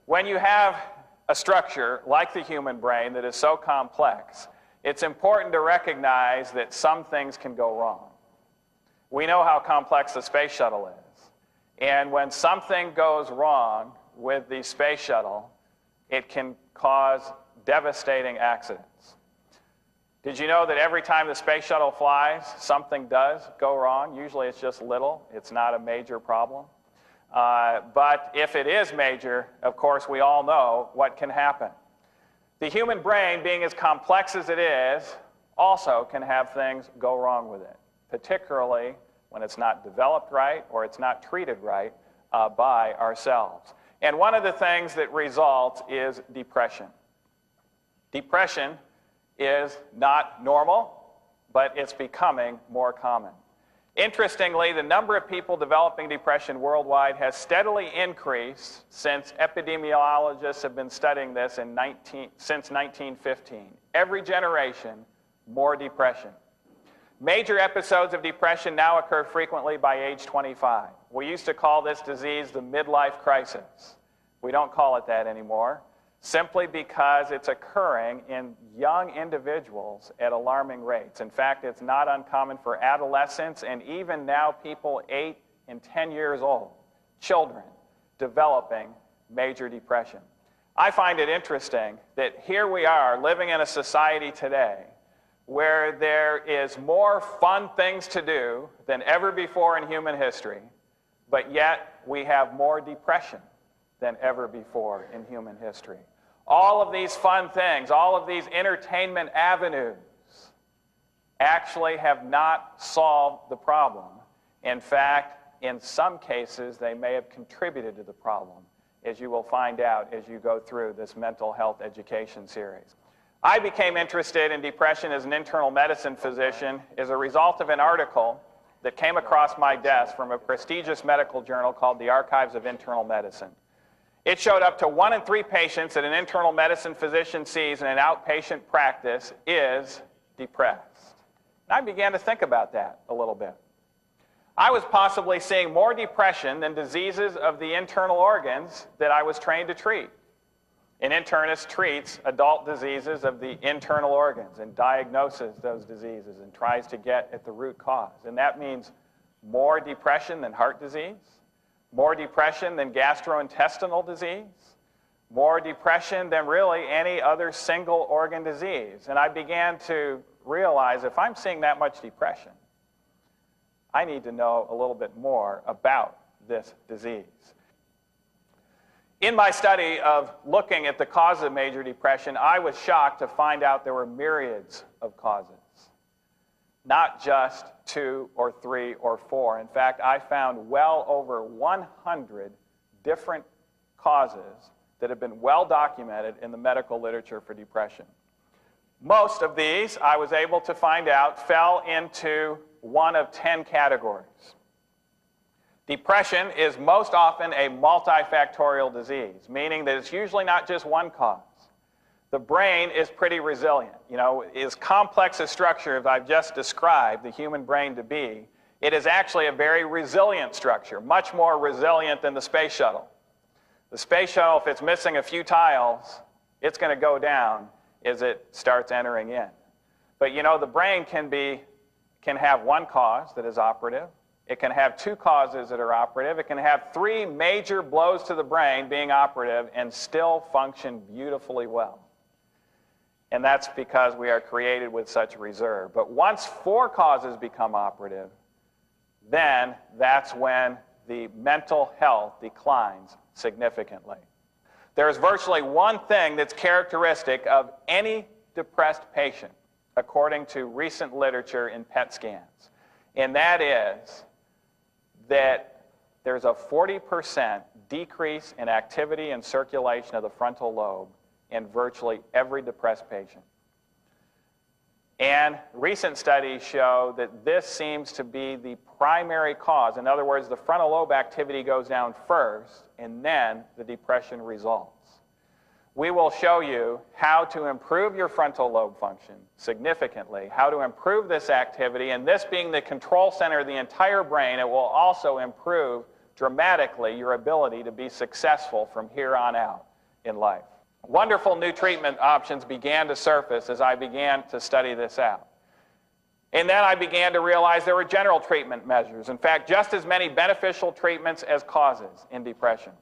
When you have a structure like the human brain that is so complex, it's important to recognize that some things can go wrong. We know how complex the space shuttle is. And when something goes wrong with the space shuttle, it can cause devastating accidents. Did you know that every time the space shuttle flies, something does go wrong? Usually it's just little. It's not a major problem. But if it is major, of course, we all know what can happen. The human brain, being as complex as it is, also can have things go wrong with it, particularly when it's not developed right or it's not treated right by ourselves. And one of the things that results is depression. Depression is not normal, but it's becoming more common. Interestingly, the number of people developing depression worldwide has steadily increased since epidemiologists have been studying this since 1915. Every generation, more depression. Major episodes of depression now occur frequently by age 25. We used to call this disease the midlife crisis. We don't call it that anymore, simply because it's occurring in young individuals at alarming rates. In fact, it's not uncommon for adolescents and even now people 8 and 10 years old, children, developing major depression. I find it interesting that here we are living in a society today where there is more fun things to do than ever before in human history, but yet we have more depression than ever before in human history. All of these fun things, all of these entertainment avenues actually have not solved the problem. In fact, in some cases, they may have contributed to the problem, as you will find out as you go through this mental health education series. I became interested in depression as an internal medicine physician as a result of an article that came across my desk from a prestigious medical journal called the Archives of Internal Medicine. It showed up to 1 in 3 patients that an internal medicine physician sees in an outpatient practice is depressed. And I began to think about that a little bit. I was possibly seeing more depression than diseases of the internal organs that I was trained to treat. An internist treats adult diseases of the internal organs and diagnoses those diseases and tries to get at the root cause. And that means more depression than heart disease, more depression than gastrointestinal disease, more depression than really any other single organ disease. And I began to realize if I'm seeing that much depression, I need to know a little bit more about this disease. In my study of looking at the causes of major depression, I was shocked to find out there were myriads of causes, not just 2 or 3 or 4. In fact, I found well over 100 different causes that have been well documented in the medical literature for depression. Most of these, I was able to find out, fell into one of 10 categories. Depression is most often a multifactorial disease, meaning that it's usually not just one cause. The brain is pretty resilient. You know, as complex a structure as I've just described the human brain to be, it is actually a very resilient structure, much more resilient than the space shuttle. The space shuttle, if it's missing a few tiles, it's going to go down as it starts entering in. But you know, the brain can have one cause that is operative. It can have 2 causes that are operative. It can have 3 major blows to the brain being operative and still function beautifully well. And that's because we are created with such reserve. But once 4 causes become operative, then that's when the mental health declines significantly. There's virtually one thing that's characteristic of any depressed patient, according to recent literature in PET scans, and that is that there's a 40% decrease in activity and circulation of the frontal lobe in virtually every depressed patient. And recent studies show that this seems to be the primary cause. In other words, the frontal lobe activity goes down first, and then the depression results. We will show you how to improve your frontal lobe function significantly, how to improve this activity, and this being the control center of the entire brain, it will also improve dramatically your ability to be successful from here on out. in life. Wonderful new treatment options began to surface as I began to study this out. And then I began to realize there were general treatment measures. In fact, just as many beneficial treatments as causes in depression.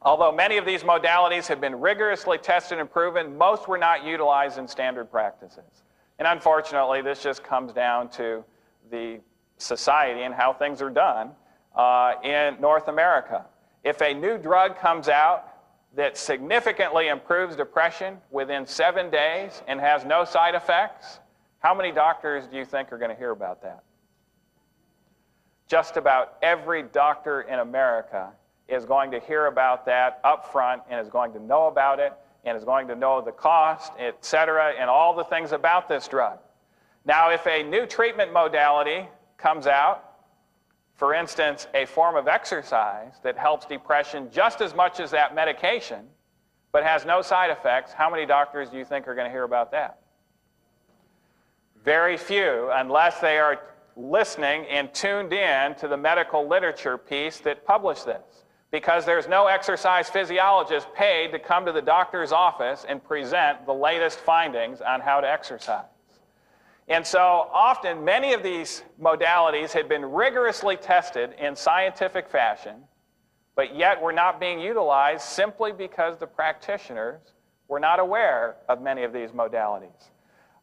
Although many of these modalities have been rigorously tested and proven, most were not utilized in standard practices. And unfortunately, this just comes down to the society and how things are done in North America. If a new drug comes out that significantly improves depression within 7 days and has no side effects, how many doctors do you think are going to hear about that? Just about every doctor in America is going to hear about that up front and is going to know about it and is going to know the cost, etc., and all the things about this drug. Now, if a new treatment modality comes out, for instance, a form of exercise that helps depression just as much as that medication, but has no side effects, how many doctors do you think are going to hear about that? Very few, unless they are listening and tuned in to the medical literature piece that published this. Because there's no exercise physiologist paid to come to the doctor's office and present the latest findings on how to exercise. And so often, many of these modalities had been rigorously tested in scientific fashion, but yet were not being utilized simply because the practitioners were not aware of many of these modalities.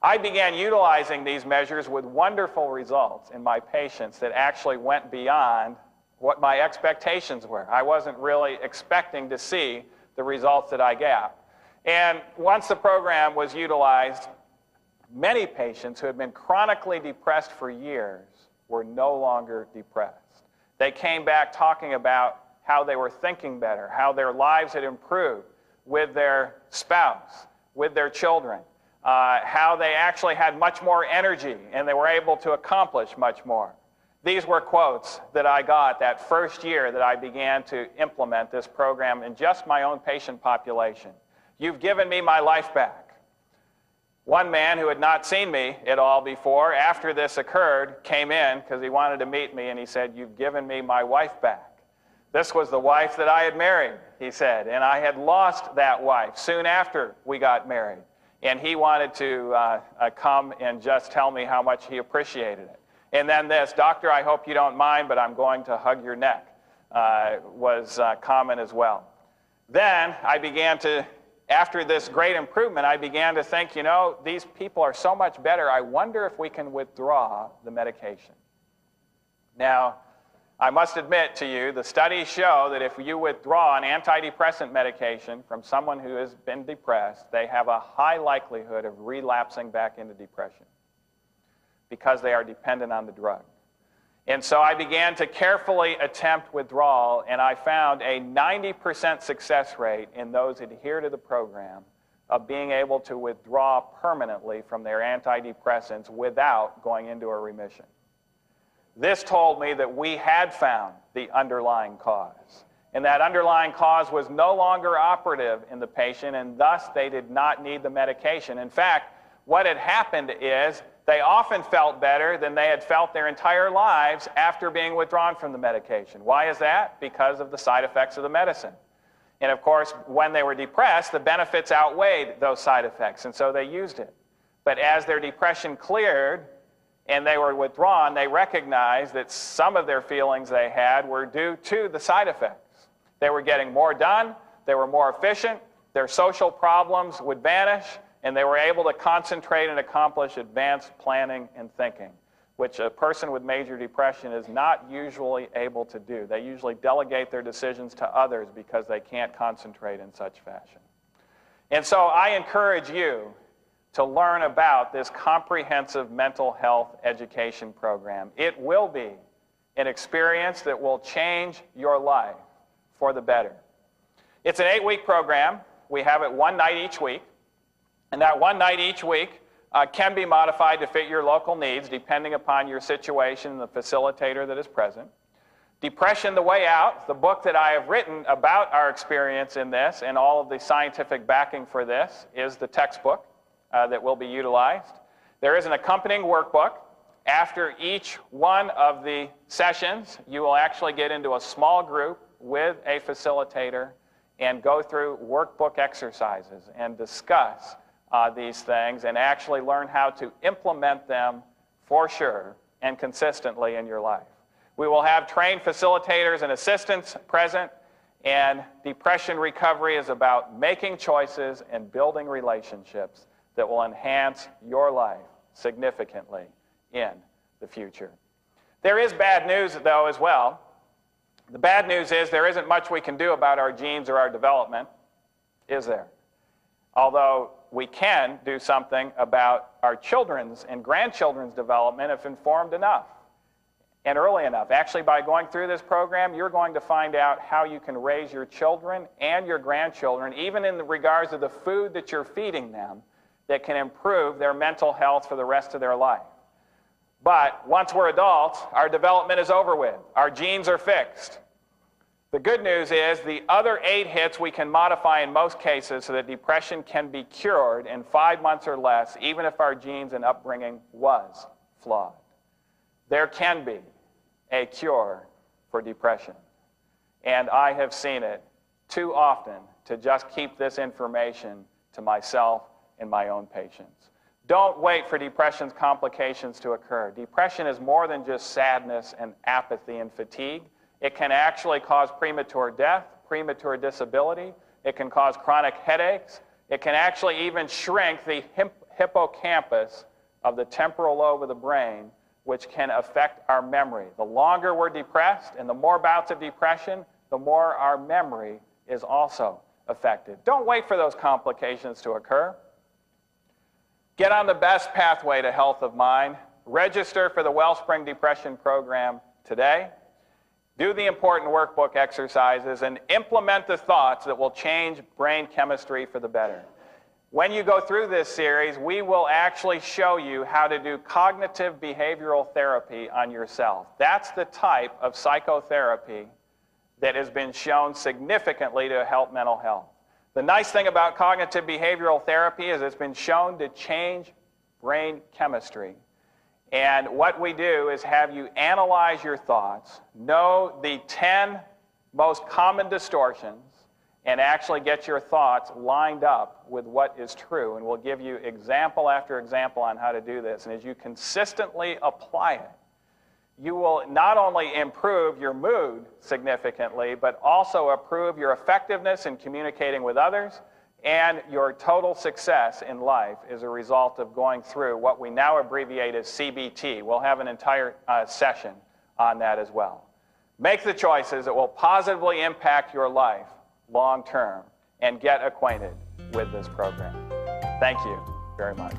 I began utilizing these measures with wonderful results in my patients that actually went beyond what my expectations were. I wasn't really expecting to see the results that I got. And once the program was utilized, many patients who had been chronically depressed for years were no longer depressed. They came back talking about how they were thinking better, how their lives had improved with their spouse, with their children, how they actually had much more energy and they were able to accomplish much more. These were quotes that I got that first year that I began to implement this program in just my own patient population. You've given me my life back. One man who had not seen me at all before, after this occurred, came in because he wanted to meet me and he said, "You've given me my wife back." This was the wife that I had married, he said, and I had lost that wife soon after we got married. And he wanted to come and just tell me how much he appreciated it. And then this, "Doctor, I hope you don't mind, but I'm going to hug your neck," was common as well. Then I began to, after this great improvement, I began to think, you know, these people are so much better, I wonder if we can withdraw the medication. Now, I must admit to you, the studies show that if you withdraw an antidepressant medication from someone who has been depressed, they have a high likelihood of relapsing back into depression, because they are dependent on the drug. And so I began to carefully attempt withdrawal, and I found a 90% success rate in those that adhere to the program of being able to withdraw permanently from their antidepressants without going into a remission. This told me that we had found the underlying cause, and that underlying cause was no longer operative in the patient, and thus they did not need the medication. In fact, what had happened is they often felt better than they had felt their entire lives after being withdrawn from the medication. Why is that? Because of the side effects of the medicine. And of course, when they were depressed, the benefits outweighed those side effects, and so they used it. But as their depression cleared and they were withdrawn, they recognized that some of their feelings they had were due to the side effects. They were getting more done, they were more efficient, their social problems would vanish, and they were able to concentrate and accomplish advanced planning and thinking, which a person with major depression is not usually able to do. They usually delegate their decisions to others because they can't concentrate in such fashion. And so I encourage you to learn about this comprehensive mental health education program. It will be an experience that will change your life for the better. It's an 8-week program. We have it one night each week. And that one night each week can be modified to fit your local needs depending upon your situation and the facilitator that is present. Depression, the Way Out, the book that I have written about our experience in this and all of the scientific backing for this, is the textbook that will be utilized. There is an accompanying workbook. After each one of the sessions, you will actually get into a small group with a facilitator, and go through workbook exercises and discuss these things and actually learn how to implement them for sure and consistently in your life. We will have trained facilitators and assistants present, and depression recovery is about making choices and building relationships that will enhance your life significantly in the future. There is bad news, though, as well. The bad news is there isn't much we can do about our genes or our development, is there? Although we can do something about our children's and grandchildren's development if informed enough and early enough. Actually, by going through this program, you're going to find out how you can raise your children and your grandchildren, even in regards to the food that you're feeding them, that can improve their mental health for the rest of their life. But once we're adults, our development is over with. Our genes are fixed. The good news is the other 8 hits we can modify in most cases so that depression can be cured in 5 months or less, even if our genes and upbringing was flawed. There can be a cure for depression. And I have seen it too often to just keep this information to myself and my own patients. Don't wait for depression's complications to occur. Depression is more than just sadness and apathy and fatigue. It can actually cause premature death, premature disability. It can cause chronic headaches. It can actually even shrink the hippocampus of the temporal lobe of the brain, which can affect our memory. The longer we're depressed and the more bouts of depression, the more our memory is also affected. Don't wait for those complications to occur. Get on the best pathway to health of mind. Register for the Wellspring Depression Program today. Do the important workbook exercises and implement the thoughts that will change brain chemistry for the better. When you go through this series, we will actually show you how to do cognitive behavioral therapy on yourself. That's the type of psychotherapy that has been shown significantly to help mental health. The nice thing about cognitive behavioral therapy is it's been shown to change brain chemistry. And what we do is have you analyze your thoughts, know the 10 most common distortions, and actually get your thoughts lined up with what is true. And we'll give you example after example on how to do this. And as you consistently apply it, you will not only improve your mood significantly, but also improve your effectiveness in communicating with others and your total success in life as a result of going through what we now abbreviate as CBT. We'll have an entire session on that as well. Make the choices that will positively impact your life long term and get acquainted with this program. Thank you very much.